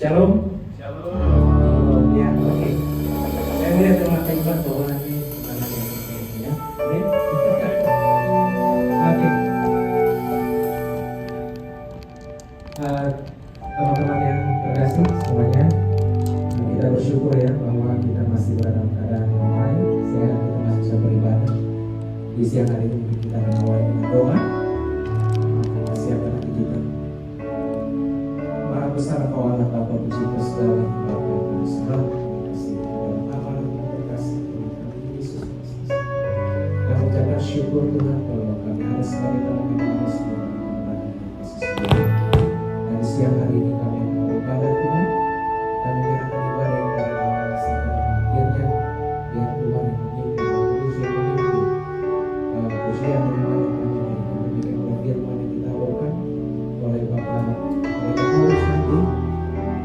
Shalom. Shalom. Ya, oke. Saya melihat dengan khidmat bahwa nanti anak yang ya. Oke. Oke. Teman-teman yang terkasih semuanya, kita bersyukur ya bahwa kita masih dalam keadaan yang baik, sehat, kita masih bisa beribadah. Di siang hari ini mungkin kita akan awali dengan doa. Kita siapkan hati kita. Maha besar Engkau Allah Bapa bersyukur segala Bapa yang segala kasih dalam nama yang terkasih Tuhan kami Yesus Kristus. Kami ucapkan syukur Tuhan kalau kami harus sebagai kami harus berdoa kasih setia. Dan siang hari ini kami akan beribadah Tuhan. Kami menyerahkan ibadah yang dari awal sampai akhirnya. Biar Tuhan yang memimpin, Kudus yang memimpin. Kudus yang menemani kami demikian oleh firman yang ditawarkan oleh Bapak mereka harus nanti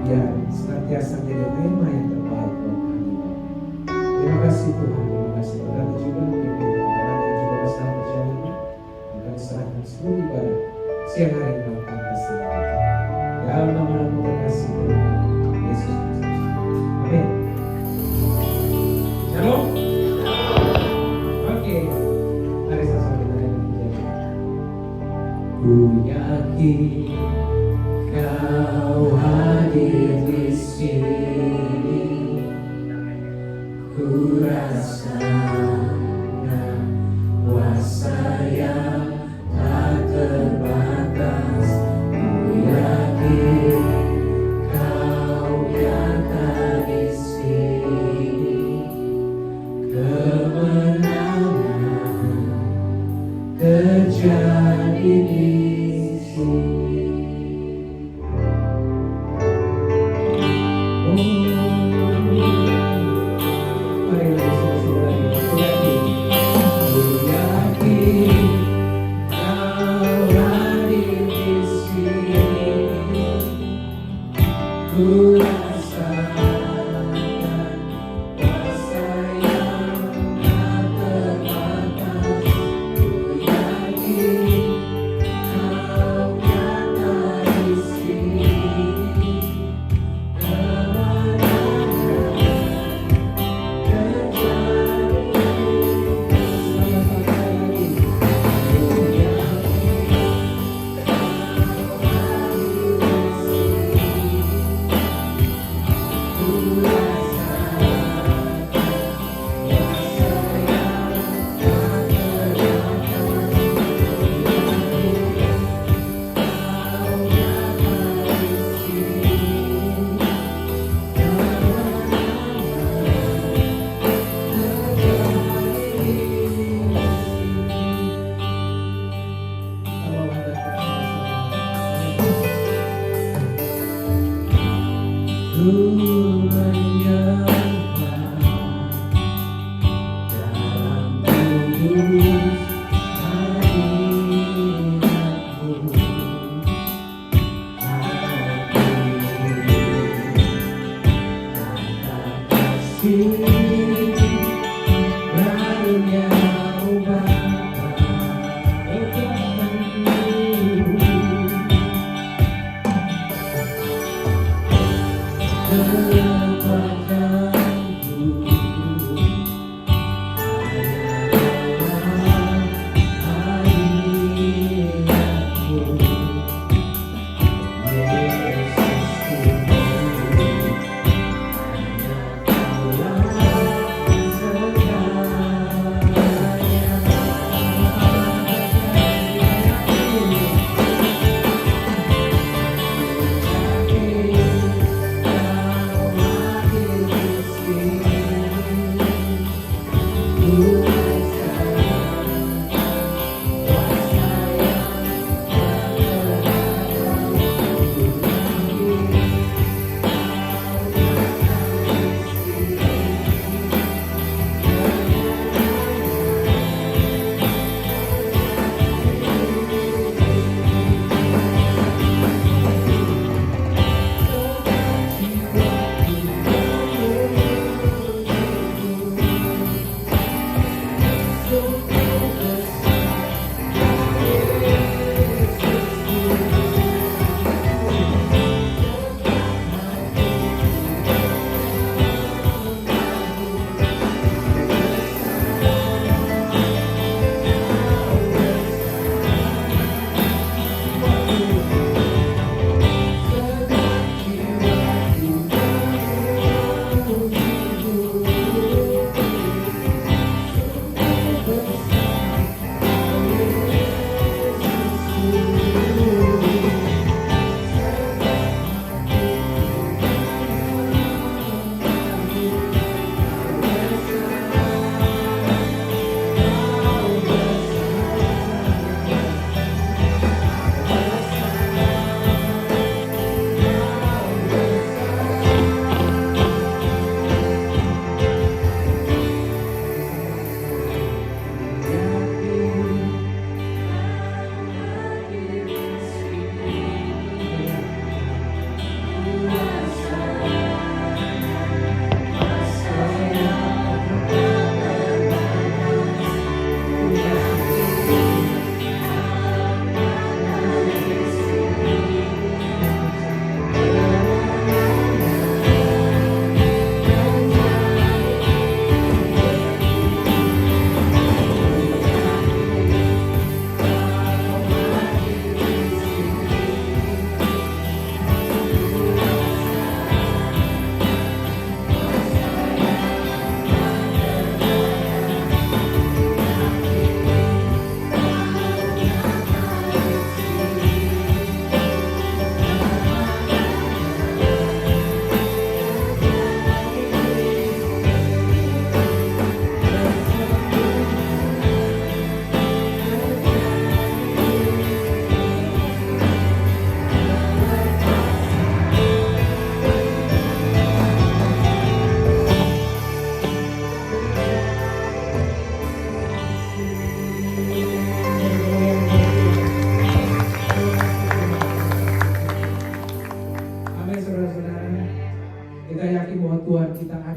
biar senantiasa menjadi tema yang terbaik buat kami. Terima kasih Tuhan, terima kasih berkati juga pimpin teman yang juga bersama perjalanan. Kami serahkan seluruh ibadah siang hari ini dalam kasih. Dalam nama terkasih Tuhan Yesus Kristus. Amin. Shalom. Oke, mari sama-sama kita menjadi. Ku yakin Kau hadir di sini, ku rasakan kuasa yang tak terbatas. Ku yakin Kau nyata di sini, kemenangan terjadi di sini. Terima kasih.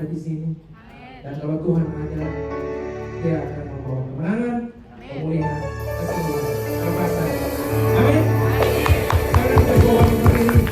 ada di sini. Dan kalau Tuhan ada, Dia akan membawa kemenangan, pemulihan, kesembuhan, kelepasan. Amin. Karena kita bawa hari ini.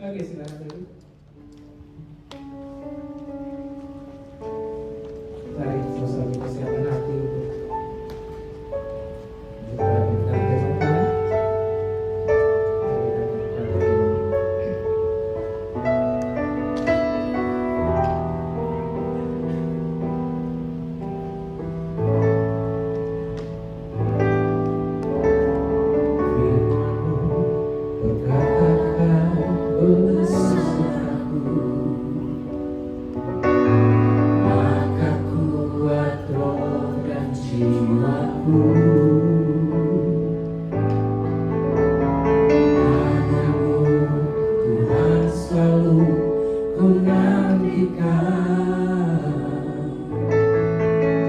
Oke, silakan dulu. Cari sosok kesiapan hati untuk juga dengan tema maka kuat roh dan jiwaku. Padamu Tuhan selalu ku nantikan,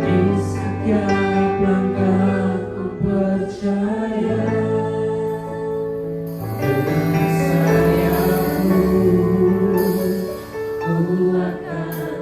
di setiap langkah ku percaya. Dengan sayapmu ku akan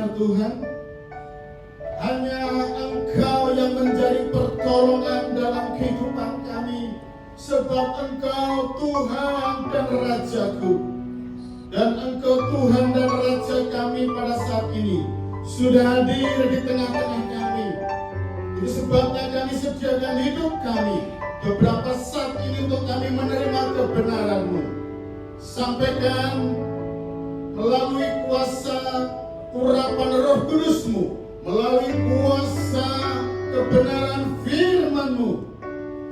benar Tuhan. Hanya Engkau yang menjadi pertolongan dalam kehidupan kami, sebab Engkau Tuhan dan Rajaku. Dan Engkau Tuhan dan Raja kami pada saat ini sudah hadir di tengah-tengah kami. Itu sebabnya kami sediakan hidup kami beberapa saat ini untuk kami menerima kebenaran-Mu. Sampaikan melalui kuasa urapan Roh Kudus-Mu, melalui kuasa kebenaran firman-Mu.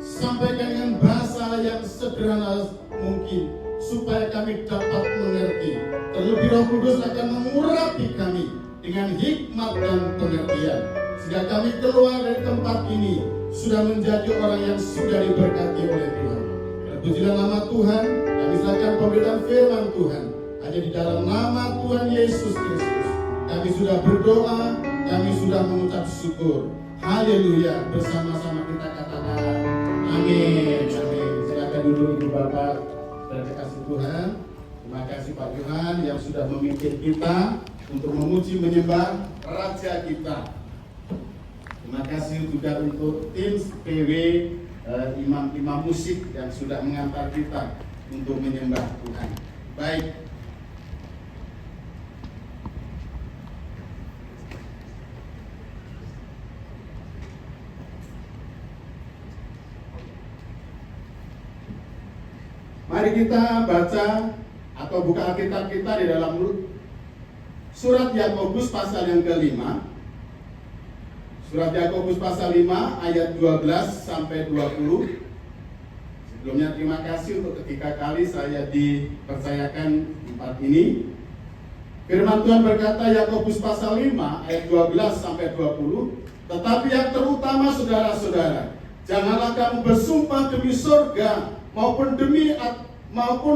Sampaikan dengan bahasa yang sederhana mungkin, supaya kami dapat mengerti. Terlebih Roh Kudus akan mengurapi kami dengan hikmat dan pengertian, sehingga kami keluar dari tempat ini sudah menjadi orang yang sudah diberkati oleh Tuhan. Terpujilah nama Tuhan. Kami serahkan pemberitaan firman Tuhan hanya di dalam nama Tuhan Yesus Kristus. Kami sudah berdoa, kami sudah mengucap syukur. Haleluya. Bersama-sama kita katakan amin. Amin. Silakan duduk Ibu Bapak dan kasih Tuhan. Terima kasih Pak Johan yang sudah memimpin kita untuk memuji menyembah Raja kita. Terima kasih juga untuk tim PW, imam-imam musik yang sudah mengantar kita untuk menyembah Tuhan. Baik. Mari kita baca atau buka Alkitab kita di dalam surat Yakobus pasal yang ke-5. Surat Yakobus pasal 5 ayat 12 sampai 20. Sebelumnya terima kasih untuk ketiga kali saya dipercayakan tempat ini. Firman Tuhan berkata, Yakobus pasal 5 ayat 12 sampai 20. Tetapi yang terutama saudara-saudara, janganlah kamu bersumpah demi surga maupun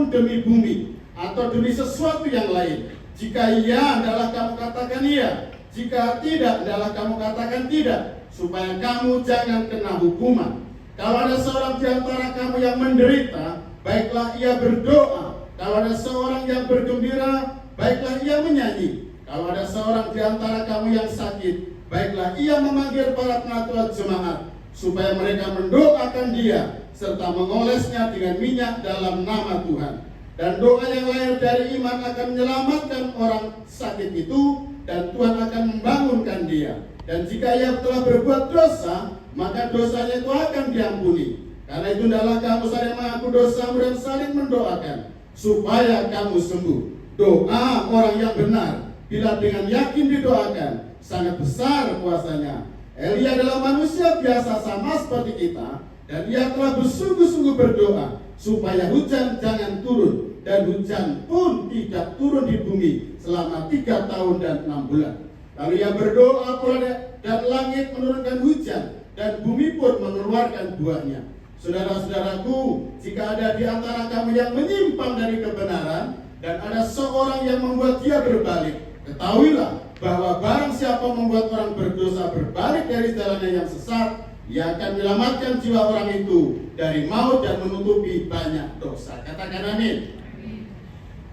demi bumi atau demi sesuatu yang lain. Jika iya, adalah kamu katakan iya. Jika tidak, adalah kamu katakan tidak, supaya kamu jangan kena hukuman. Kalau ada seorang di antara kamu yang menderita, baiklah ia berdoa. Kalau ada seorang yang bergembira, baiklah ia menyanyi. Kalau ada seorang di antara kamu yang sakit, baiklah ia memanggil para penatua jemaat, supaya mereka mendoakan dia, serta mengolesnya dengan minyak dalam nama Tuhan. Dan doa yang lahir dari iman akan menyelamatkan orang sakit itu, dan Tuhan akan membangunkan dia. Dan jika ia telah berbuat dosa, maka dosanya itu akan diampuni. Karena itu hendaklah kamu saling mengaku dosamu dan saling mendoakan, supaya kamu sembuh. Doa orang yang benar, bila dengan yakin didoakan, sangat besar kuasanya. Elia adalah manusia biasa sama seperti kita, dan ia telah bersungguh-sungguh berdoa supaya hujan jangan turun, dan hujan pun tidak turun di bumi selama 3 tahun dan 6 bulan. Lalu ia berdoa pula, dan langit menurunkan hujan, dan bumi pun mengeluarkan buahnya. Saudara-saudaraku, jika ada di antara kamu yang menyimpang dari kebenaran, dan ada seorang yang membuat dia berbalik, ketahuilah bahwa barang siapa membuat orang berdosa berbalik dari jalannya yang sesat, ia akan menyelamatkan jiwa orang itu dari maut dan menutupi banyak dosa. Katakan amin.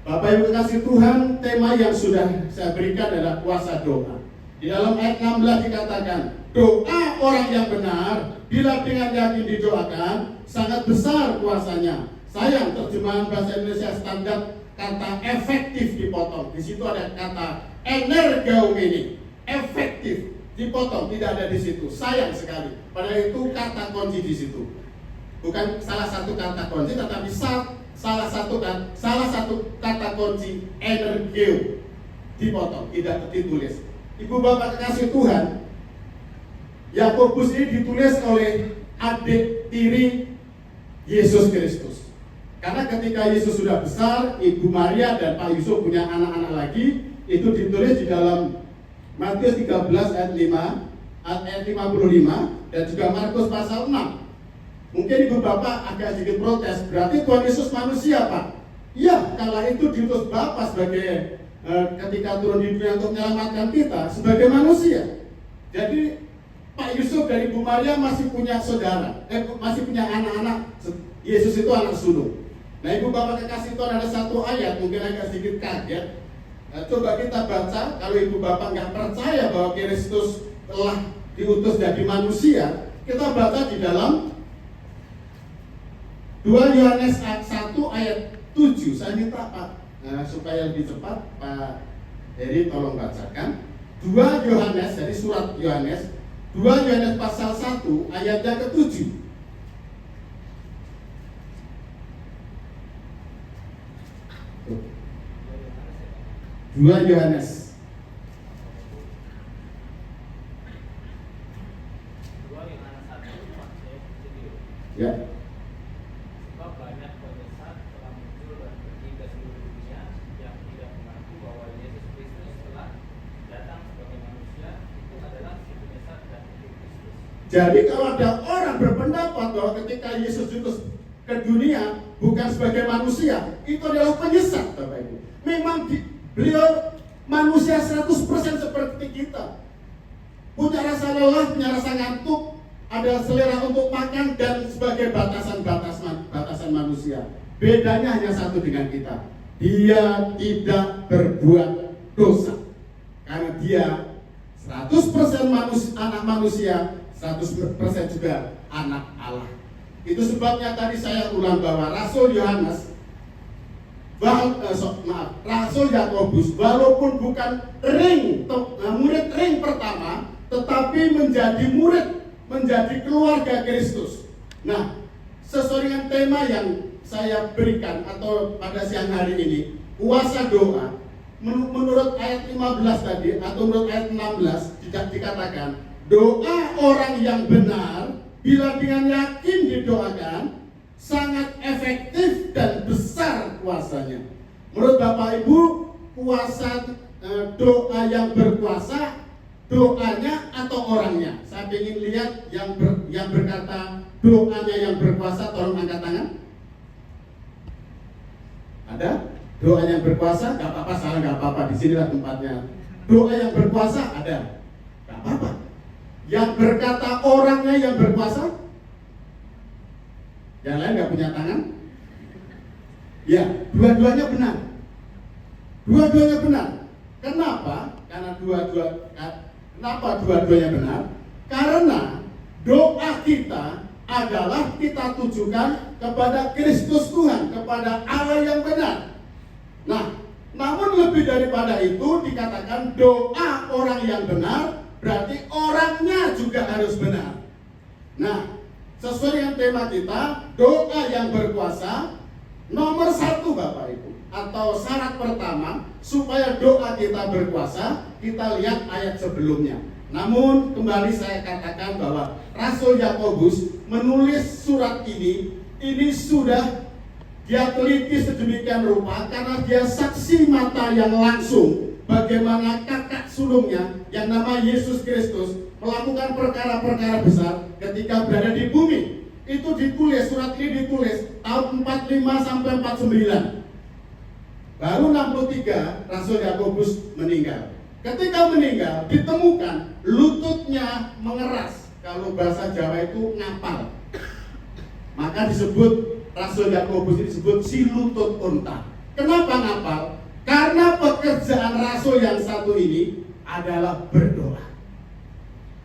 Bapak Ibu kasih Tuhan, tema yang sudah saya berikan adalah kuasa doa. Di dalam ayat 16 dikatakan, doa orang yang benar, bila dengan yakin didoakan, sangat besar kuasanya. Sayang, terjemahan bahasa Indonesia standar kata efektif dipotong. Di situ ada kata energeumeni, efektif dipotong, tidak ada di situ. Sayang sekali. Padahal itu kata kunci di situ. Bukan salah satu kata kunci, tetapi salah satu kata kunci energeo dipotong, tidak ditulis. Ibu Bapak kekasih Tuhan, Yakobus ini ditulis oleh adik tiri Yesus Kristus. Karena ketika Yesus sudah besar, Ibu Maria dan Pak Yusuf punya anak-anak lagi, itu ditulis di dalam Matius 13 ayat 55 dan juga Markus pasal 6. Mungkin Ibu Bapak agak sedikit protes, berarti Tuhan Yesus manusia Pak? Iya, kala itu diutus Bapa sebagai ketika turun di dunia untuk menyelamatkan kita sebagai manusia. Jadi Pak Yusuf dari Ibu Maria masih punya saudara, masih punya anak-anak. Yesus itu anak sulung. Nah Ibu Bapak kekasih Tuhan, ada satu ayat mungkin agak sedikit kaget. Nah, coba kita baca, kalau ibu bapak nggak percaya bahwa Kristus telah diutus jadi manusia, kita baca di dalam 2 Yohanes 1 ayat 7. Saya minta Pak, supaya lebih cepat Pak Heri tolong bacakan 2 Yohanes, dari surat Yohanes 2 Yohanes pasal 1 ayat yang ke-7. Dua Yohanes ya. Sebab banyak penyesat telah muncul dan pergi ke seluruh dunia yang tidak mengaku bahwa Yesus Kristus telah datang sebagai manusia. Itu adalah si penyesat dan Kristus. Jadi kalau ada orang berpendapat bahwa ketika Yesus diutus ke dunia bukan sebagai manusia, itu adalah penyesat, Bapak Ibu. Memang beliau manusia 100% seperti kita. Punya rasa lelah, punya rasa ngantuk, ada selera untuk makan dan sebagai batasan manusia. Bedanya hanya satu dengan kita. Dia tidak berbuat dosa. Karena dia 100% anak manusia, 100% juga anak Allah. Itu sebabnya tadi saya ulang bahwa Rasul Yohanes, Rasul Yakobus, walaupun bukan murid ring pertama, tetapi menjadi murid, menjadi keluarga Kristus. Nah, sesuai dengan tema yang saya berikan atau pada siang hari ini, kuasa doa, menurut ayat 15 tadi atau menurut ayat 16 dikatakan, doa orang yang benar bila dengan yakin didoakan sangat efektif dan besar kuasanya. Menurut Bapak Ibu, kuasa doa yang berkuasa, doanya atau orangnya? Saya ingin lihat yang berkata doanya yang berkuasa, tolong angkat tangan. Ada? Doa yang berkuasa? Gak apa-apa, salah gak apa-apa, disinilah tempatnya. Doa yang berkuasa ada? Gak apa-apa. Yang berkata orangnya yang berkuasa? Yang lain gak punya tangan? Ya, dua-duanya benar. Dua-duanya benar. Kenapa? Kenapa dua-duanya benar? Karena doa kita adalah kita tujukan kepada Kristus Tuhan, kepada Allah yang benar. Nah, namun lebih daripada itu dikatakan doa orang yang benar, berarti orangnya juga harus benar. Nah, sesuai dengan tema kita, doa yang berkuasa, nomor 1 Bapak Ibu, atau syarat pertama supaya doa kita berkuasa, kita lihat ayat sebelumnya. Namun kembali saya katakan bahwa Rasul Yakobus menulis surat ini sudah dia teliti sedemikian rupa karena dia saksi mata yang langsung bagaimana kakak sulungnya yang nama Yesus Kristus melakukan perkara-perkara besar ketika berada di bumi. Itu ditulis, surat ini ditulis tahun 45 sampai 49. Baru 63 Rasul Yakobus meninggal. Ketika meninggal ditemukan lututnya mengeras. Kalau bahasa Jawa itu ngapal. Maka disebut Rasul Yakobus ini disebut si lutut unta. Kenapa ngapal? Karena pekerjaan Rasul yang satu ini adalah berdoa.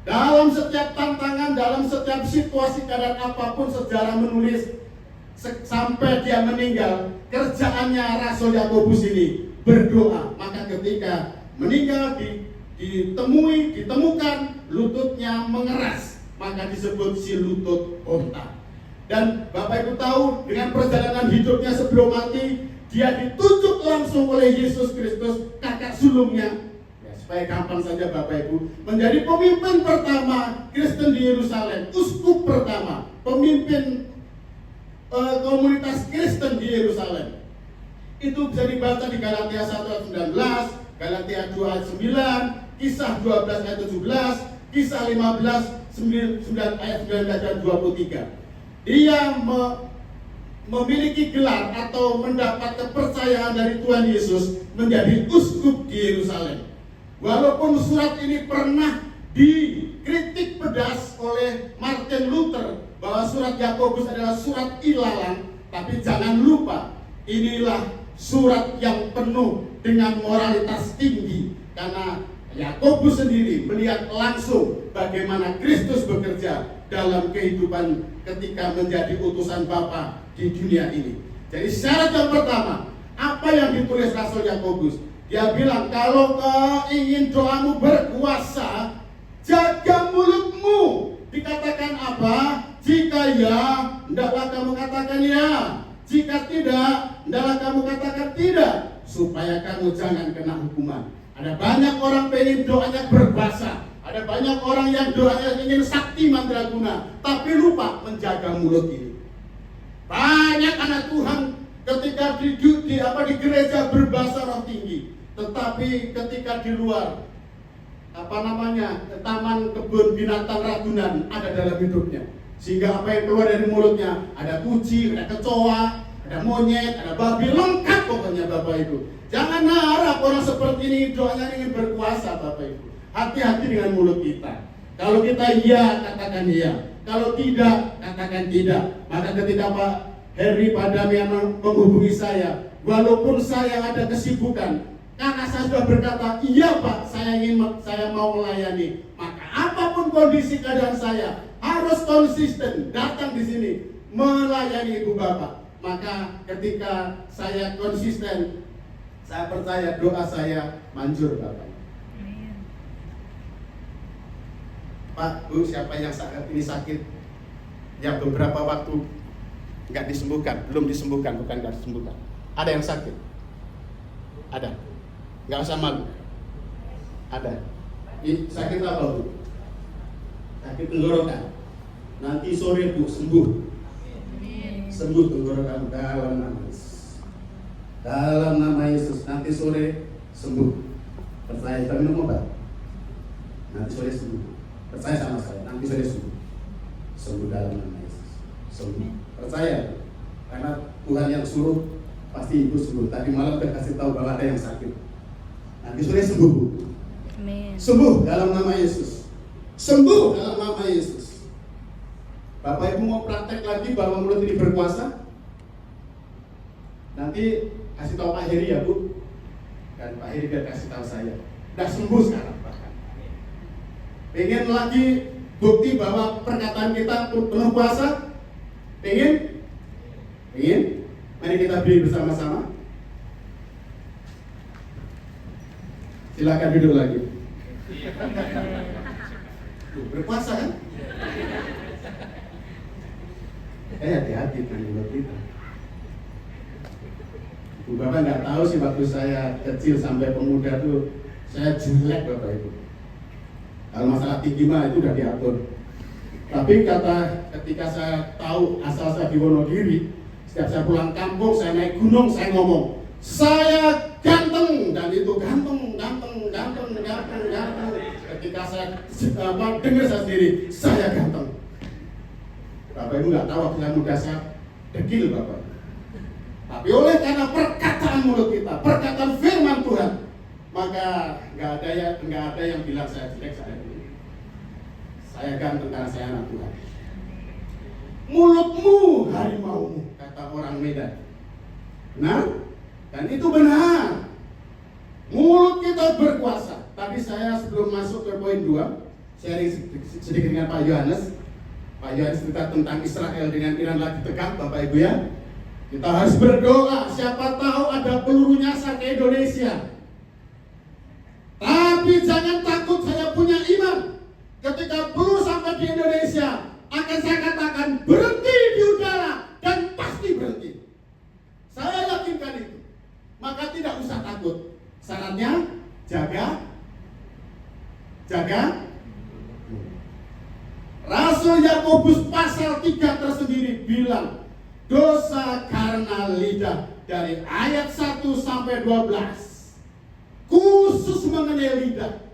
Dalam setiap tantangan, dalam setiap situasi keadaan apapun, sejarah menulis sampai dia meninggal, kerjaannya Rasul Yakobus ini berdoa. Maka ketika meninggal ditemukan lututnya mengeras, maka disebut si lutut unta. Dan Bapak Ibu tahu dengan perjalanan hidupnya sebelum mati, dia ditunjuk langsung oleh Yesus Kristus, kakak sulungnya. Supaya gampang saja Bapak Ibu, menjadi pemimpin pertama Kristen di Yerusalem, uskup pertama, pemimpin komunitas Kristen di Yerusalem. Itu bisa dibaca di Galatia 1 ayat 19, Galatia 2 ayat 9, Kisah 12 ayat 17, Kisah 15 9 ayat 19 dan 23. Dia memiliki gelar atau mendapat kepercayaan dari Tuhan Yesus menjadi uskup di Yerusalem. Walaupun surat ini pernah dikritik pedas oleh Martin Luther bahwa surat Yakobus adalah surat ilalang, tapi jangan lupa inilah surat yang penuh dengan moralitas tinggi, karena Yakobus sendiri melihat langsung bagaimana Kristus bekerja dalam kehidupan ketika menjadi utusan Bapa di dunia ini. Jadi syarat yang pertama, apa yang ditulis Rasul Yakobus? Dia bilang, kalau kau ingin doamu berkuasa, jaga mulutmu. Dikatakan apa? Jika ya, hendaklah kamu katakan ya. Jika tidak, hendaklah kamu katakan tidak, supaya kamu jangan kena hukuman. Ada banyak orang pengen doanya berbahasa, ada banyak orang yang doanya ingin sakti mandraguna, tapi lupa menjaga mulut ini. Banyak anak Tuhan ketika di gereja berbahasa roh tinggi, tetapi ketika di luar taman kebun binatang Ragunan ada dalam hidupnya, sehingga apa yang keluar dari mulutnya ada kucing, ada kecoa, ada monyet, ada babi, lengkap pokoknya Bapak Ibu. Jangan harap orang seperti ini doanya ingin berkuasa Bapak Ibu. Hati-hati dengan mulut kita. Kalau kita iya, katakan iya. Kalau tidak, katakan tidak. Maka ketika Pak Heri Padamian menghubungi saya, walaupun saya ada kesibukan, karena saya sudah berkata, iya Pak, saya mau melayani. Maka apapun kondisi keadaan saya, harus konsisten datang di sini melayani Ibu Bapak. Maka ketika saya konsisten, saya percaya doa saya manjur Bapak. Pak, Bu, siapa yang saat ini sakit? Yang beberapa waktu nggak disembuhkan, belum disembuhkan, bukan nggak disembuhkan. Ada yang sakit? Ada. Nggak usah malu. Ada. Sakit apa Bu? Sakit tenggorokan. Nanti sore Bu sembuh. Sembuh tenggorokan dalam nama Yesus. Dalam nama Yesus. Nanti sore sembuh. Percaya kita minum obat. Nanti sore sembuh. Percaya sama saya. Nanti sore sembuh. Sembuh dalam nama Yesus. Sembuh. Percaya. Karena Tuhan yang suruh pasti Ibu sembuh. Tadi malam saya kasih tahu bahwa ada yang sakit. Nanti sore sembuh. Amin. Sembuh dalam nama Yesus. Sembuh dalam nama Yesus. Bapak Ibu mau praktek lagi bahwa mulut ini berkuasa? Nanti kasih tahu Pak Heri ya Bu. Dan Pak Heri biar kasih tahu saya. Udah sembuh sekarang bahkan. Pengen lagi bukti bahwa perkataan kita penuh kuasa? Pengen? Pengen? Mari kita beri bersama-sama. Silakan duduk lagi. Berpuasa kan? Hati-hati dengan mulut kita. Bu Bapak nggak tahu sih waktu saya kecil sampai pemuda tuh saya jelek Bapak Ibu. Kalau masalah tinggi mah itu udah diatur. Tapi ketika saya tahu asal saya di Wonogiri, setiap saya pulang kampung, saya naik gunung, saya ngomong, saya ganteng, dan itu ganteng. Ketika saya dengar saya sendiri, saya ganteng. Bapak Ibu nggak tahu waktu saya muda saya dekil Bapak. Tapi oleh karena perkataan mulut kita, perkataan firman Tuhan, maka nggak ada yang bilang saya jelek, saya ganteng karena saya anak Tuhan. Mulutmu harimaumu, kata orang Medan. Nah, dan itu benar. Mulut kita berkuasa. Tadi saya sebelum masuk ke poin 2, sharing sedikit dengan Pak Yohanes. Pak Yohanes cerita tentang Israel dengan Iran lagi tegang, Bapak Ibu ya. Kita harus berdoa, siapa tahu ada peluru nyasar ke Indonesia. Tapi jangan takut, saya punya iman. Ketika peluru sampai di Indonesia, akan saya katakan berhenti di udara dan pasti berhenti. Saya yakinkan itu. Maka tidak usah takut. Syaratnya jaga. Rasul Yakobus pasal 3 tersendiri bilang dosa karena lidah, dari ayat 1 sampai 12 khusus mengenai lidah.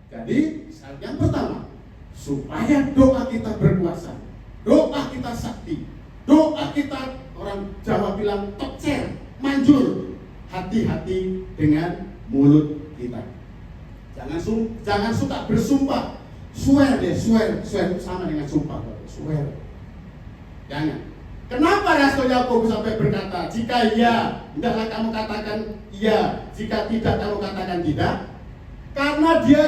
Jadi syarat yang pertama, supaya doa kita berkuasa, doa kita sakti, doa kita orang Jawa bilang tecer, manjur. Hati-hati dengan mulut kita. Jangan suka bersumpah. Swear sama dengan sumpah. Swear. Jangan. Kenapa Rasul Yakobus sampai berkata, jika iya, hendaklah kamu katakan iya, jika tidak kamu katakan tidak? Karena dia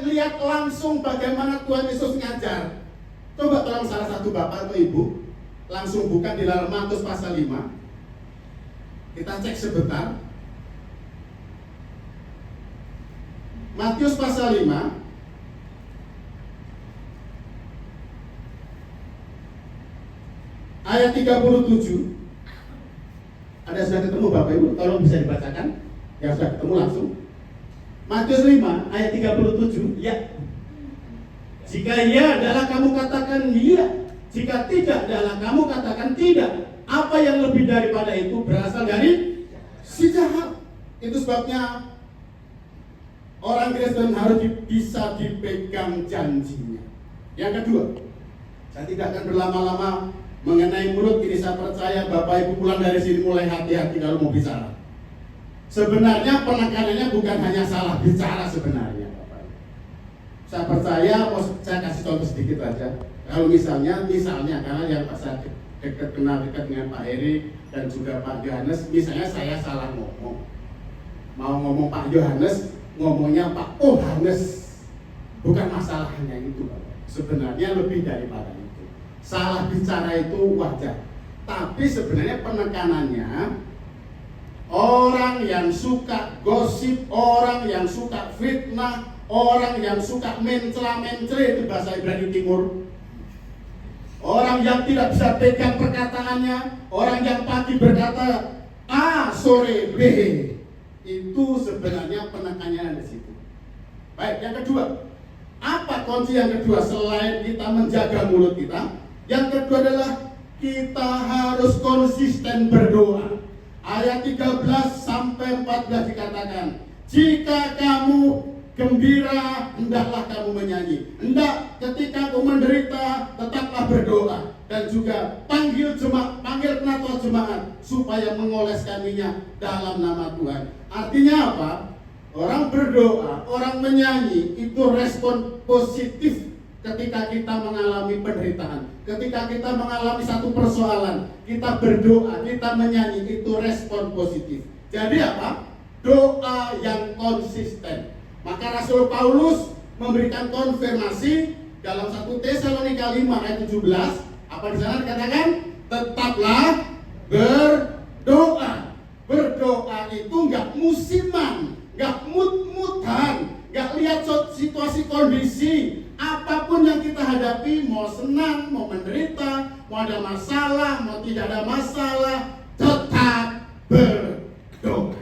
lihat langsung bagaimana Tuhan Yesus ngajar. Coba tolong salah satu bapak atau ibu langsung buka di dalam Matius pasal 5. Kita cek sebentar. Matius pasal 5 ayat 37. Ada sudah ketemu Bapak Ibu? Tolong bisa dibacakan. Yang sudah ketemu langsung. Matius 5 ayat 37. Ya. Jika iya adalah kamu katakan iya, jika tidak adalah kamu katakan tidak. Apa yang lebih daripada itu berasal dari si jahat. Itu sebabnya orang Kristen harus bisa dipegang janjinya. Yang kedua, saya tidak akan berlama-lama mengenai mulut ini. Saya percaya Bapak Ibu pulang dari sini mulai hati-hati kalau mau bicara. Sebenarnya penekanannya bukan hanya salah bicara sebenarnya, Bapak Ibu. Saya percaya, saya kasih contoh sedikit aja. Kalau misalnya karena yang saya kenal dekat dengan Pak Heri dan juga Pak Yohanes, misalnya saya salah ngomong, mau ngomong Pak Yohanes, ngomongnya Pak Ohanes, bukan masalahnya itu, Bapak. Sebenarnya lebih daripada itu. Salah bicara itu wajar, tapi sebenarnya penekanannya orang yang suka gosip, orang yang suka fitnah, orang yang suka mencela-mencela, itu bahasa Ibrani Timur. Orang yang tidak bisa pegang perkataannya, orang yang pagi berkata A, sore B, itu sebenarnya penekanannya di situ. Baik, yang kedua, apa kunci yang kedua selain kita menjaga mulut kita? Yang kedua adalah kita harus konsisten berdoa. Ayat 13 sampai 14 dikatakan, jika kamu gembira, hendaklah kamu menyanyi. Hendak ketika kamu menderita, tetaplah berdoa. Dan juga panggil penatua jemaat supaya mengoleskan minyak dalam nama Tuhan. Artinya apa? Orang berdoa, orang menyanyi, itu respon positif ketika kita mengalami penderitaan. Ketika kita mengalami satu persoalan, kita berdoa, kita menyanyi, itu respon positif. Jadi apa? Doa yang konsisten. Maka Rasul Paulus memberikan konfirmasi dalam 1 Tesalonika 5 ayat 17. Apa di sana dikatakan? Tetaplah berdoa. Berdoa itu nggak musiman, nggak mut-mutan, nggak lihat situasi kondisi. Apapun yang kita hadapi, mau senang, mau menderita, mau ada masalah, mau tidak ada masalah, tetap berdoa.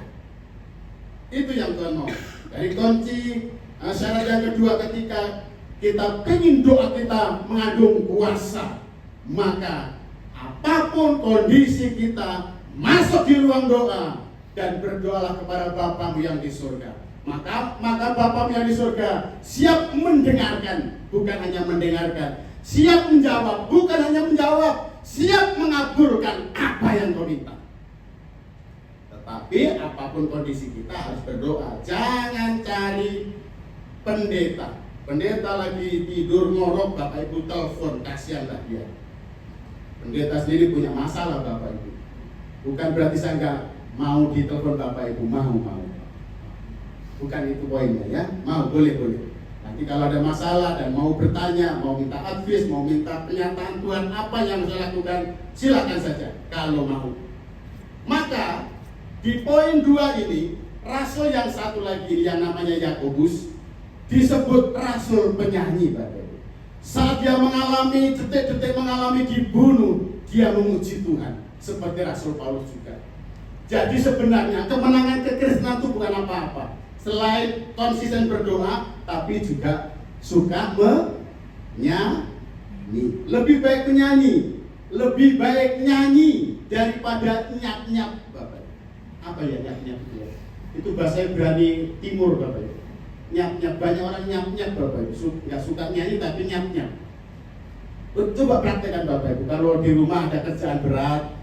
Itu yang Tuhan mau. Dari kunci syarat yang kedua, ketika kita ingin doa kita mengandung kuasa, maka apapun kondisi kita, masuk di ruang doa dan berdoalah kepada Bapamu yang di surga. Maka Bapamu yang di surga siap mendengarkan, bukan hanya mendengarkan, siap menjawab, bukan hanya menjawab, siap mengabulkan apa yang kau minta. Tetapi apapun kondisi kita harus berdoa. Jangan cari pendeta. Pendeta lagi tidur ngorok, Bapak Ibu telepon, kasihanlah dia. Pendeta sendiri punya masalah, Bapak Ibu. Bukan berarti saya nggak mau ditelepon Bapak Ibu, mau. Bukan itu poinnya ya, mau, boleh. Nanti kalau ada masalah dan mau bertanya, mau minta advice, mau minta pernyataan Tuhan apa yang saya lakukan, silakan saja kalau mau. Maka di poin 2 ini, Rasul yang satu lagi yang namanya Yakobus disebut Rasul penyanyi, Bapak Ibu. Saat dia mengalami detik-detik mengalami dibunuh, dia memuji Tuhan seperti Rasul Paulus juga. Jadi sebenarnya kemenangan kekristenan itu bukan apa-apa selain konsisten berdoa, tapi juga suka menyanyi. Lebih baik menyanyi, lebih baik nyanyi daripada nyap-nyap, Bapak. Apa ya nyap-nyap itu ya? Itu bahasa Ibrani Timur, Bapak. Nyap-nyap, banyak orang nyap-nyap, Bapak. Nggak suka nyanyi tapi nyap-nyap. Coba praktekkan, Bapak Ibu. Kalau di rumah ada kerjaan berat,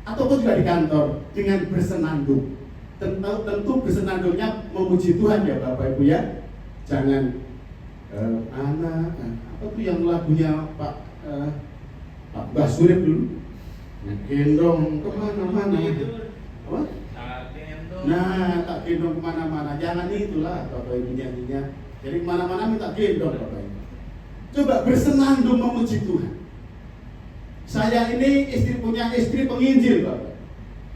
ataupun juga di kantor, dengan bersenandung. Tentu bersenandungnya memuji Tuhan ya, Bapak Ibu ya. Jangan anak, apa tuh yang lagunya Pak Pak Mbah Surip dulu gendong kemana-mana. Apa? Nah, tak gendong kemana-mana. Jangan itulah Bapak Ibu nyanyinya. Jadi kemana-mana minta gendong Bapak Ibu. Coba bersenandung memuji Tuhan. Saya ini punya istri penginjil Bapak.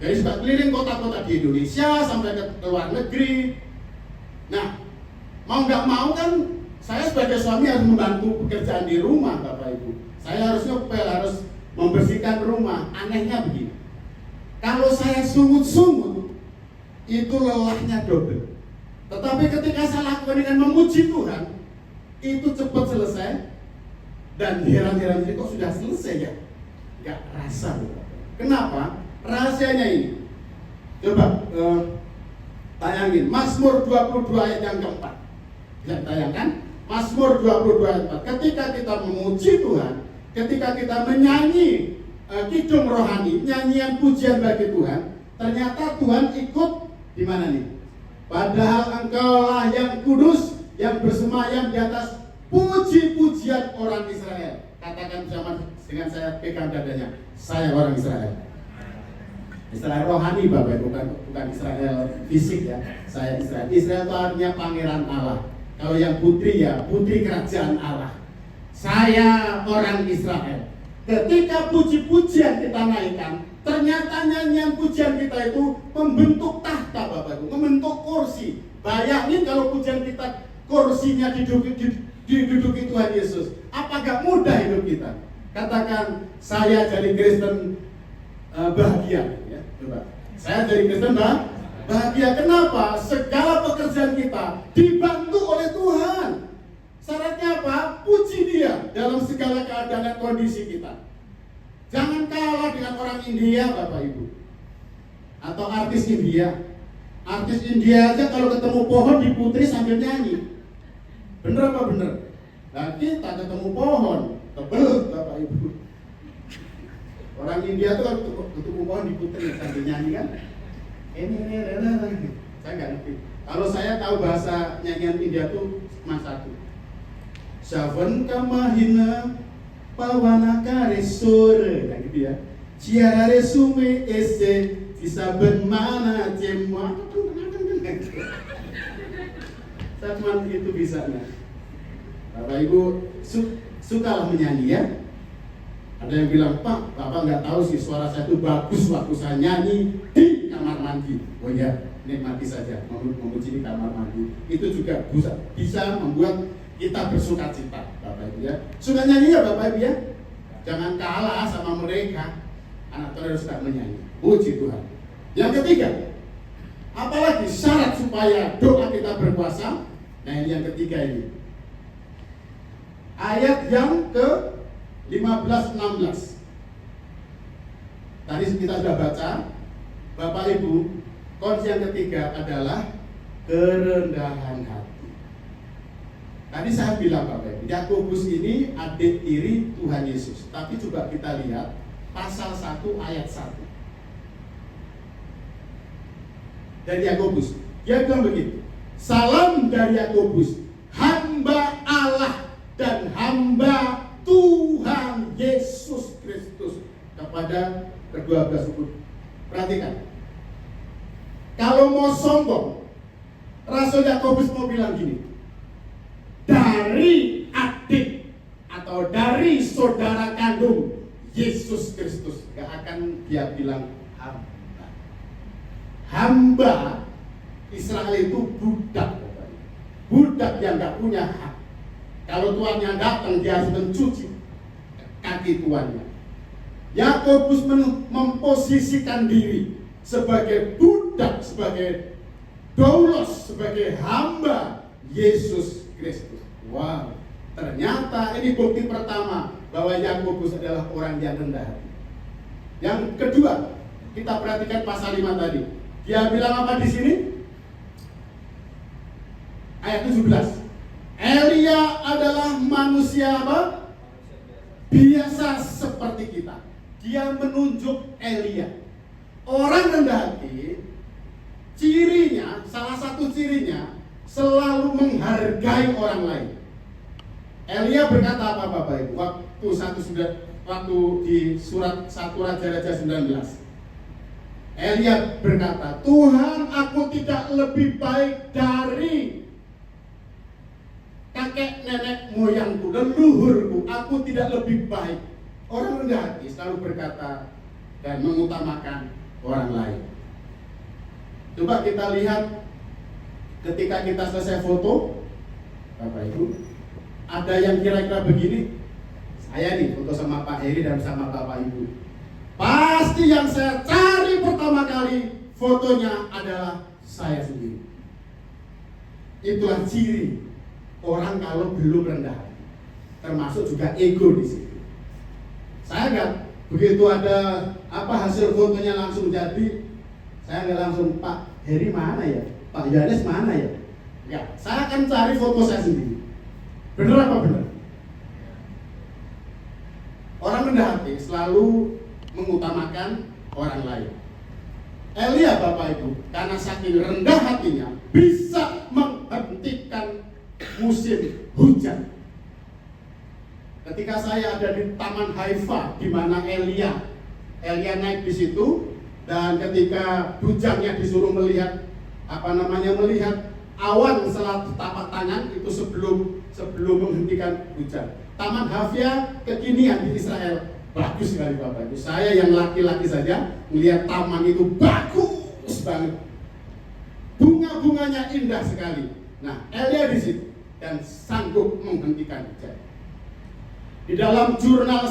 Jadi suka keliling kota-kota di Indonesia sampai ke luar negeri. Nah, mau nggak mau kan saya sebagai suami harus membantu pekerjaan di rumah Bapak Ibu. Saya harus ngepel, harus membersihkan rumah. Anehnya begini. Kalau saya sungut-sungut, itu lelahnya double. Tetapi ketika saya lakukan dengan memuji Tuhan, itu cepat selesai. Dan heran-heran ini kok sudah selesai ya? Gak rasa. Kenapa? Rahasianya ini. Coba tayangin Mazmur 22 ayat yang keempat. Bisa tayangkan? Mazmur 22 ayat 4. Ketika kita memuji Tuhan, ketika kita menyanyi kidung rohani, nyanyian pujian bagi Tuhan, ternyata Tuhan ikut di mana nih? Padahal engkaulah yang kudus, yang bersemayam di atas puji-pujian orang Israel. Katakan bersama dengan saya, pegang dadanya, saya orang Israel. Israel rohani Bapak, bukan Israel fisik ya. Saya Israel. Israel itu artinya pangeran Allah. Kalau yang putri ya putri kerajaan Allah. Saya orang Israel. Ketika puji-pujian kita naikkan, ternyata nyanyian pujian kita itu membentuk tahta Bapak Ibu, membentuk kursi. Bayangin kalau pujian kita kursinya diduduki Tuhan Yesus. Apakah mudah hidup kita? Katakan saya jadi Kristen bahagia ya, coba. Saya jadi Kristen bahagia. Kenapa? Segala pekerjaan kita dibantu oleh Tuhan. Syaratnya apa? Puji Dia dalam segala keadaan dan kondisi kita. Jangan kalah dengan orang India Bapak Ibu, atau artis India. Artis India aja kalau ketemu pohon diputri sambil nyanyi. Bener apa bener? Nah kita ketemu pohon tebel Bapak Ibu. Orang India tuh kalau ketemu pohon diputri sambil nyanyi kan? Ini saya nggak ngerti. Kalau saya tahu bahasa nyanyian India tuh cuma satu. Saven kamahina pawana karesore, kayak gitu ya. Ciara resume ese disaben mana cemwa. Saya cuma itu bisanya. Bapak Ibu sukalah menyanyi ya. Ada yang bilang, Pak, Bapak nggak tahu sih suara saya itu bagus waktu saya nyanyi di kamar mandi. Oh ya, nikmati saja memuji di kamar mandi. Itu juga bisa membuat kita bersuka cita, Bapak Ibu ya. Suka nyanyi ya Bapak Ibu ya. Jangan kalah sama mereka. Anak Tuhan harus suka menyanyi. Puji Tuhan. Yang ketiga, apalagi syarat supaya doa kita berkuasa. Nah ini yang ketiga ini. Ayat yang ke 15-16. Tadi kita sudah baca. Bapak Ibu, kunci yang ketiga adalah kerendahan hati. Tadi saya bilang Bapak Ibu, Yakobus ini adik tiri Tuhan Yesus. Tapi coba kita lihat pasal 1 ayat 1. Dari Yakobus, dia bilang begini. Salam dari Yakobus, hamba Allah dan hamba Tuhan Yesus Kristus kepada kedua belas suku. Perhatikan. Kalau mau sombong, Rasul Yakobus mau bilang gini. Dari adik atau dari saudara kandung Yesus Kristus, gak akan dia bilang hamba. Hamba Israel itu budak, budak yang gak punya hak. Kalau tuannya datang dia harus mencuci kaki tuannya. Yakobus memposisikan diri sebagai budak, sebagai doulos, sebagai hamba Yesus Kristus. Wow, ternyata ini bukti pertama bahwa Yakobus adalah orang yang rendah hati. Yang kedua, kita perhatikan pasal 5 tadi. Dia bilang apa di sini? Ayat 17. Elia adalah manusia apa? Biasa seperti kita. Dia menunjuk Elia. Orang rendah hati, cirinya, salah satu cirinya selalu menghargai orang lain. Elia berkata apa Bapak Ibu? Waktu 1 waktu di surat 1 Raja-Raja 19. Elia berkata, Tuhan, aku tidak lebih baik dari kakek nenek moyangku, leluhurku, aku tidak lebih baik. Orang rendah hati selalu berkata dan mengutamakan orang lain. Coba kita lihat ketika kita selesai foto, Bapak Ibu, ada yang kira-kira begini, saya nih foto sama Pak Heri dan sama Bapak Ibu. Pasti yang saya cari pertama kali fotonya adalah saya sendiri. Itulah ciri orang kalau belum rendah hati, termasuk juga ego di situ. Saya nggak begitu ada hasil fotonya langsung jadi, saya nggak langsung, Pak Heri mana ya, Pak Yohanes mana ya? Ya, saya akan cari foto saya sendiri. Benar apa benar? Orang rendah hati selalu mengutamakan orang lain. Elia, Bapak Ibu, karena saking rendah hatinya, bisa menghentikan musim hujan. Ketika saya ada di Taman Haifa, di mana Elia naik di situ, dan ketika bujangnya disuruh melihat melihat awan selat tapak tangan itu sebelum menghentikan hujan. Taman Haifa kekinian di Israel. Bagus sekali Bapak Ibu. Saya yang laki-laki saja melihat taman itu bagus banget. Bunga-bunganya indah sekali. Nah, Elia di situ dan sanggup menghentikan hujan. Di dalam jurnal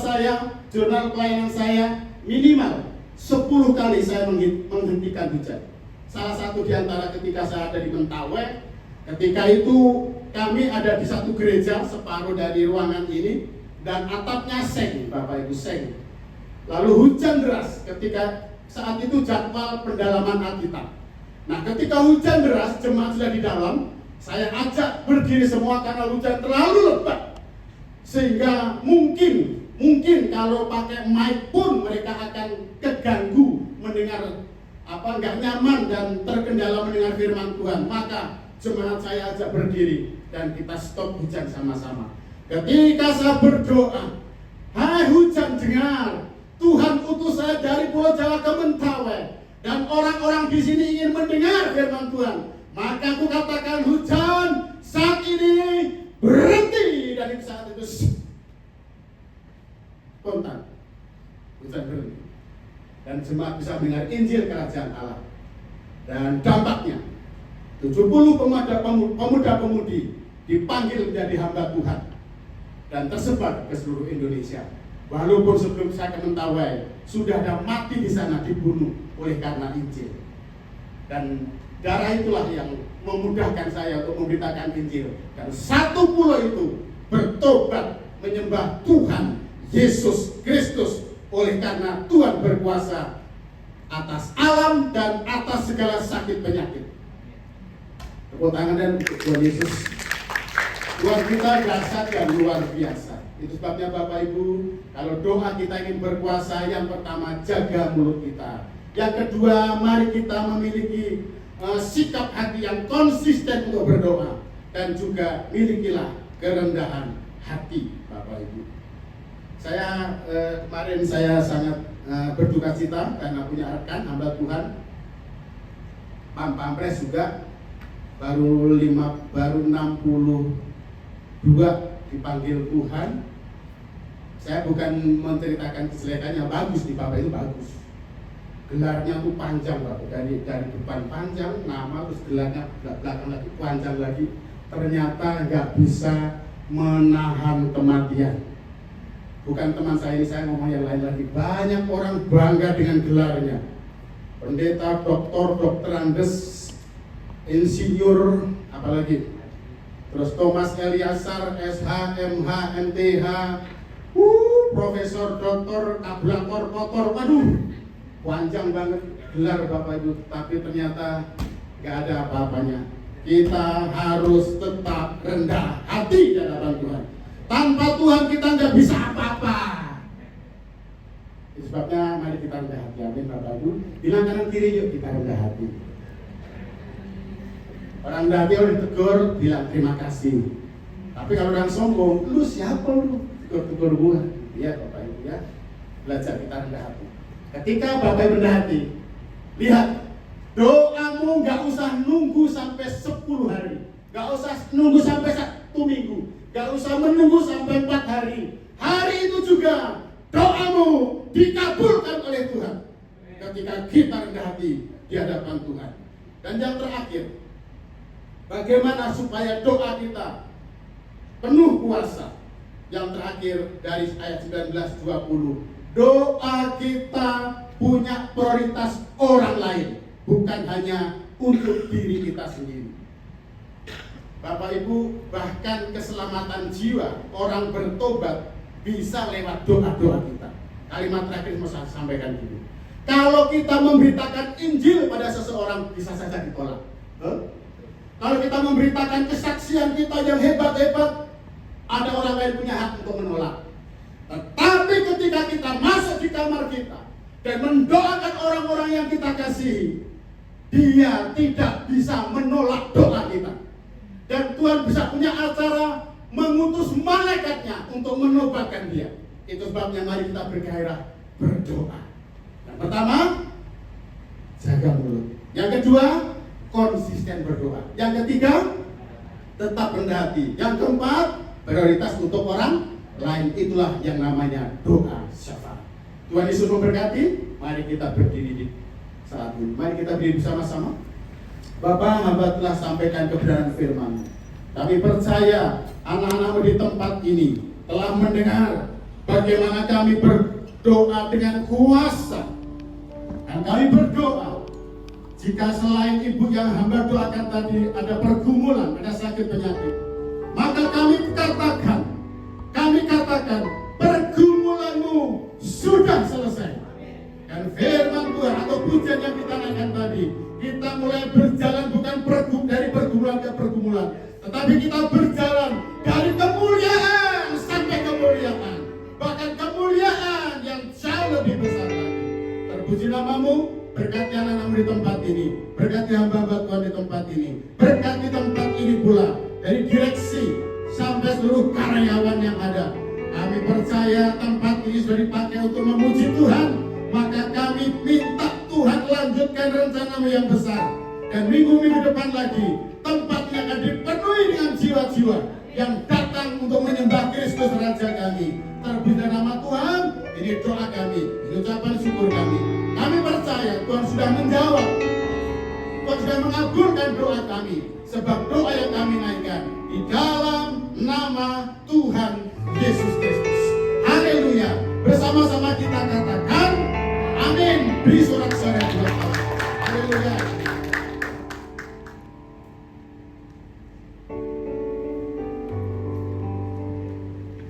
pelayanan saya, minimal 10 kali saya menghentikan hujan. Salah satu di antara ketika saya ada di Mentawai, ketika itu kami ada di satu gereja separuh dari ruangan ini, dan atapnya seng, Bapak Ibu, seng. Lalu hujan deras ketika saat itu jadwal pendalaman Alkitab. Nah, ketika hujan deras, jemaat sudah di dalam, saya ajak berdiri semua karena hujan terlalu lebat. Sehingga mungkin kalau pakai mic pun mereka akan keganggu mendengar nggak nyaman dan terkendala mendengar firman Tuhan. Maka jemaat saya ajak berdiri dan kita stop hujan sama-sama. Ketika saya berdoa, hai hujan dengar, Tuhan utus saya dari Pulau Jawa ke Mentawai, dan orang-orang di sini ingin mendengar firman Tuhan. Maka aku katakan, hujan saat ini berhenti, dan saat itu spontan hujan berhenti, dan jemaat bisa mendengar Injil Kerajaan Allah. Dan dampaknya 70 pemuda-pemudi dipanggil menjadi hamba Tuhan dan tersebar ke seluruh Indonesia. Walaupun sebelum saya ke Mentawai sudah ada mati di sana, dibunuh oleh karena Injil. Dan darah itulah yang memudahkan saya untuk memberitakan Injil. Dan satu pulau itu bertobat menyembah Tuhan Yesus Kristus, oleh karena Tuhan berkuasa atas alam dan atas segala sakit penyakit. Tepuk tangan dan Tuhan Yesus. Tuhan kita dahsyat dan luar biasa. Itu sebabnya Bapak Ibu, kalau doa kita ingin berkuasa, yang pertama jaga mulut kita. Yang kedua, mari kita memiliki sikap hati yang konsisten untuk berdoa. Dan juga milikilah kerendahan hati, Bapak Ibu. Kemarin saya sangat berduka cita karena punya rekan hamba Tuhan, Pampres juga baru 62 dipanggil Tuhan. Saya bukan menceritakan kejelekannya, bagus di Bapak itu bagus. Gelarnya tuh panjang Bapak, dari depan panjang, nama terus gelarnya belakang lagi panjang lagi. Ternyata nggak bisa menahan kematian. Bukan teman saya ini, saya ngomong yang lain lagi. Banyak orang bangga dengan gelarnya. Pendeta, doktor andes, insinyur, apalagi. Terus Thomas Eliasar, SH, MH, MTH, Profesor, Doktor, Kablator, Kotor, waduh, panjang banget gelar Bapak Ibu. Tapi ternyata nggak ada apa-apanya. Kita harus tetap rendah hati di hadapan Tuhan. Tanpa Tuhan kita nggak bisa apa-apa. Itu sebabnya mari kita rendah hati, amin Bapak Ibu. Bilang kanan kiri yuk kita rendah hati. Orang rendah hati orang ditegur, bilang terima kasih. Tapi kalau orang sombong, lu siapa lu? Tegur gua. Iya Bapak Ibu ya. belajar kita rendah hati. Ketika Bapak rendah hati, lihat, doamu gak usah nunggu sampai 10 hari, gak usah nunggu sampai 1 minggu, gak usah menunggu sampai 4 hari. Hari itu juga doamu dikabulkan oleh Tuhan ketika kita rendah hati di hadapan Tuhan. Dan yang terakhir, bagaimana supaya doa kita penuh kuasa? Yang terakhir dari ayat 19-20, doa kita punya prioritas orang lain, bukan hanya untuk diri kita sendiri. Bapak Ibu, bahkan keselamatan jiwa orang bertobat bisa lewat doa-doa kita. Kalimat terakhir mau saya sampaikan dulu. Kalau kita memberitakan Injil pada seseorang, bisa saja ditolak. Kalau kita memberitakan kesaksian kita yang hebat-hebat, ada orang lain punya hak untuk menolak. Tetapi ketika kita masuk di kamar kita dan mendoakan orang-orang yang kita kasihi, dia tidak bisa menolak doa kita. Dan Tuhan bisa punya acara mengutus malaikatnya untuk menobatkan dia. Itu sebabnya mari kita bergairah berdoa. Yang pertama, jaga mulut. Yang kedua, konsisten berdoa. Yang ketiga, tetap rendah hati. Yang keempat, prioritas untuk orang lain. Itulah yang namanya doa syafaat. Tuhan Yesus memberkati. Mari kita berdiri di saat ini. Mari kita berdiri bersama-sama. Bapak, hamba telah sampaikan kebenaran firman. Kami percaya anak-anakmu di tempat ini telah mendengar bagaimana kami berdoa dengan kuasa. Dan kami berdoa, jika selain ibu yang hamba doakan tadi ada pergumulan, ada sakit penyakit, maka kami katakan pergumulanmu sudah selesai. Dan firman Tuhan atau pujian yang kita naikkan tadi, kita mulai berjalan bukan dari pergumulan ke pergumulan, tetapi kita berjalan dari kemuliaan sampai kemuliaan, bahkan kemuliaan yang jauh lebih besar lagi. Terpuji namamu, berkati anak-anakmu di tempat ini, berkati hamba-hamba Tuhan di tempat ini, berkati tempat ini pula, dari direksi sampai seluruh karyawan yang ada. Kami percaya tempat ini sudah dipakai untuk memuji Tuhan, maka kami minta Tuhan lanjutkan rencanamu yang besar. Dan minggu-minggu depan lagi, tempat ini akan dipenuhi dengan jiwa-jiwa yang datang untuk menyembah Kristus Raja kami. Terpuji nama Tuhan, ini doa kami, ini ucapan syukur kami. Kami percaya Tuhan sudah menjawab, Tuhan sudah mengabulkan doa kami, sebab doa yang kami naikkan di dalam nama Tuhan Yesus Kristus. Haleluya. Bersama-sama kita katakan amin. Beri sorak-sorai buat Allah. Haleluya.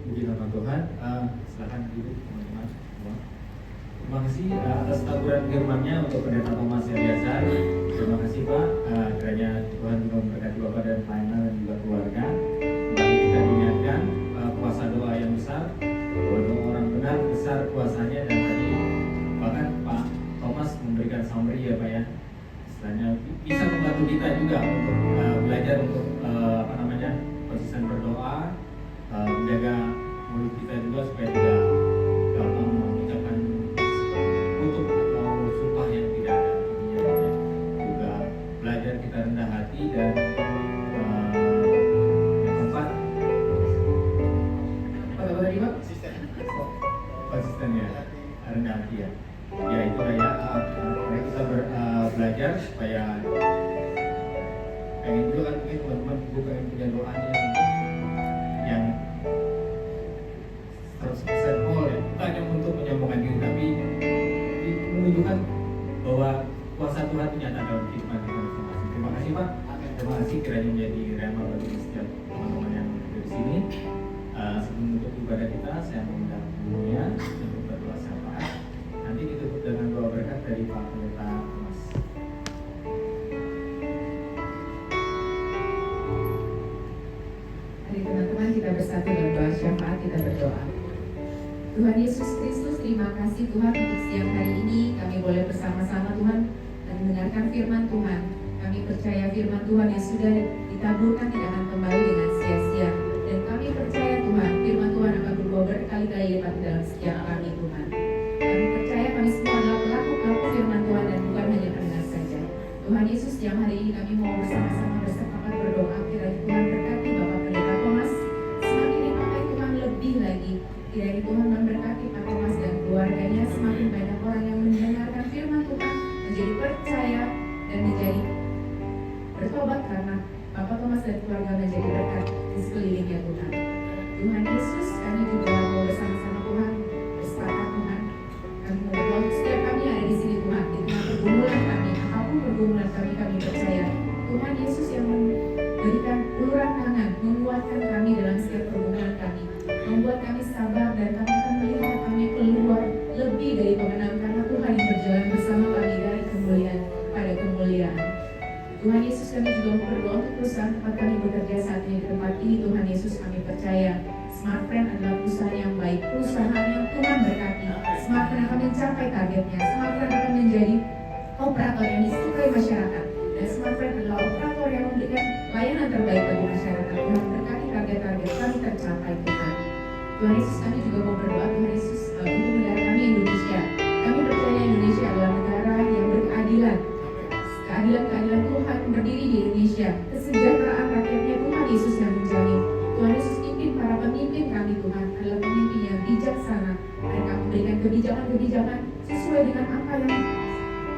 Puji nama Tuhan. Silakan duduk teman-teman semua. Terima kasih atas taburan firman-Nya untuk Pendeta Thomas Eliazar. Terima kasih Pak. Kiranya Tuhan juga memberkati Bapak dan Paina dan juga keluarga. Kembali kita diingatkan kuasa doa yang besar. Bahwa doa orang benar besar kuasanya, dan tadi bahkan Pak Thomas memberikan summary ya Pak ya. Istilahnya bisa membantu kita juga untuk belajar untuk konsisten berdoa, menjaga mulut kita juga supaya tidak gampang mengucapkan kutuk atau sumpah yang tidak ada artinya. Juga belajar kita rendah hati, dan yang keempat apa tadi Pak? Konsisten ya, rendah hati ya. Ya itulah ya, mari kita belajar supaya pengen juga kan mungkin teman-teman ibu pengen punya doa yang 100% whole ya, bukan hanya untuk menyombongkan diri, tapi menunjukkan bahwa kuasa Tuhan itu nyata dalam kehidupan kita masing-masing. Terima kasih Pak. Terima kasih kiranya menjadi rema bagi setiap teman-teman yang ada di sini. Sebelum menutup ibadah kita, saya mengundang ibunya untuk berdoa syafaat. Nanti ditutup dengan doa berkat dari Pak Pendeta Thomas. Mari teman-teman kita bersatu dalam doa syafaat, kita berdoa. Tuhan Yesus Kristus, terima kasih Tuhan untuk siang hari ini kami boleh bersama-sama Tuhan dan mendengarkan firman Tuhan. Kami percaya firman Tuhan yang sudah ditaburkan tidak akan kembali dengan sia-sia. Dan kami percaya Tuhan, firman Tuhan akan berbuah berkali-kali lipat dalam setiap kami Tuhan. kami mau bersama-sama bersepakat berdoa kiranya Tuhan berkati Bapak Pendeta Thomas semakin dipakai Tuhan lebih lagi. Kiranya Tuhan memberkati Pak Thomas dan keluarganya, semakin banyak orang yang mendengarkan firman Tuhan, menjadi percaya dan menjadi bertobat karena Bapak Thomas dan keluarga menjadi berkat di sekelilingnya Tuhan. Tuhan Yesus, kami juga mau bersama-sama Tuhan bersepakat Tuhan. Kami mau berdoa untuk setiap kami yang ada di sini Tuhan, di tengah pergumulan kami, apapun pergumulan kami percaya Tuhan Yesus yang memberikan uluran tangan, menguatkan kami dalam setiap pergumulan kami, membuat kami sabar dan kami akan melihat kami keluar lebih dari pemenang karena Tuhan yang berjalan bersama kami dari kemuliaan pada kemuliaan. Tuhan Yesus, kami juga mau berdoa untuk perusahaan tempat kami bekerja saat ini di tempat ini. Tuhan Yesus, kami percaya Smart Friend adalah perusahaan yang baik, perusahaan yang Tuhan berkati. Smart Friend akan mencapai targetnya. Smart Friend akan menjadi operator yang disukai masyarakat. Dan Smart Friend adalah operator yang memberikan layanan terbaik bagi masyarakat. Tuhan berkati target-target kami tercapai Tuhan. Tuhan Yesus, kami juga mau berdoa Tuhan Yesus untuk negara kami Indonesia. Kami percaya Indonesia adalah negara yang berkeadilan. Keadilan Tuhan berdiri di Indonesia. Kesejahteraan rakyatnya Tuhan Yesus yang menjamin. Tuhan Yesus pimpin para pemimpin kami Tuhan adalah pemimpin yang bijaksana. Mereka memberikan kebijakan-kebijakan sesuai dengan apa yang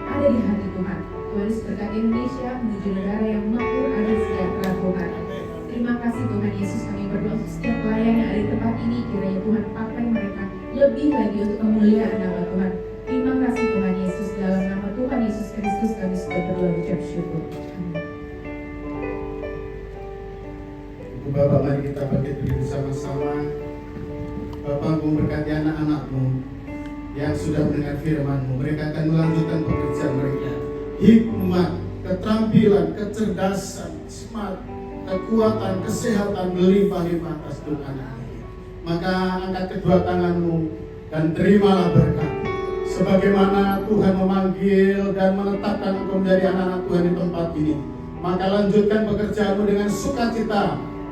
ada di hati Tuhan. Tuhan Yesus berkati Indonesia menuju negara yang makmur, adil, sejahtera Tuhan. Terima kasih Tuhan Yesus, kami berdoa untuk setiap pelayan yang ada di tempat ini. Kiranya Tuhan pakai mereka lebih lagi untuk kemuliaan nama Tuhan. Terima kasih Tuhan Yesus, dalam nama Tuhan Yesus Kristus kami sudah berdoa ucap syukur. Amin. Ibu Bapak, mari kita bangkit berdiri bersama-sama. Bapak memberkati anak-anak-Mu yang sudah mendengar firman-Mu. Mereka akan melanjutkan pekerjaan mereka. Hikmat, keterampilan, kecerdasan, semangat, kekuatan, kesehatan melimpah-limpah atas Tuhan. Maka angkat kedua tangan-Mu dan terimalah berkat. Sebagaimana Tuhan memanggil dan menetapkan engkau menjadi anak-anak Tuhan di tempat ini, maka lanjutkan pekerjaanmu dengan sukacita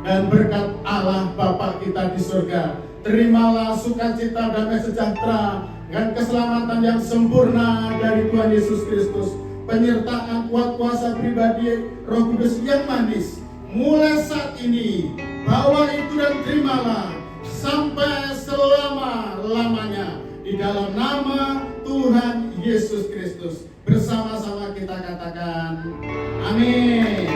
dan berkat Allah Bapa kita di surga. Terimalah sukacita, damai sejahtera dan keselamatan yang sempurna dari Tuhan Yesus Kristus. Penyertaan kuat kuasa pribadi Roh Kudus yang manis mulai saat ini, bawa itu dan terimalah sampai selama-lamanya. Di dalam nama Tuhan Yesus Kristus, bersama-sama kita katakan amin.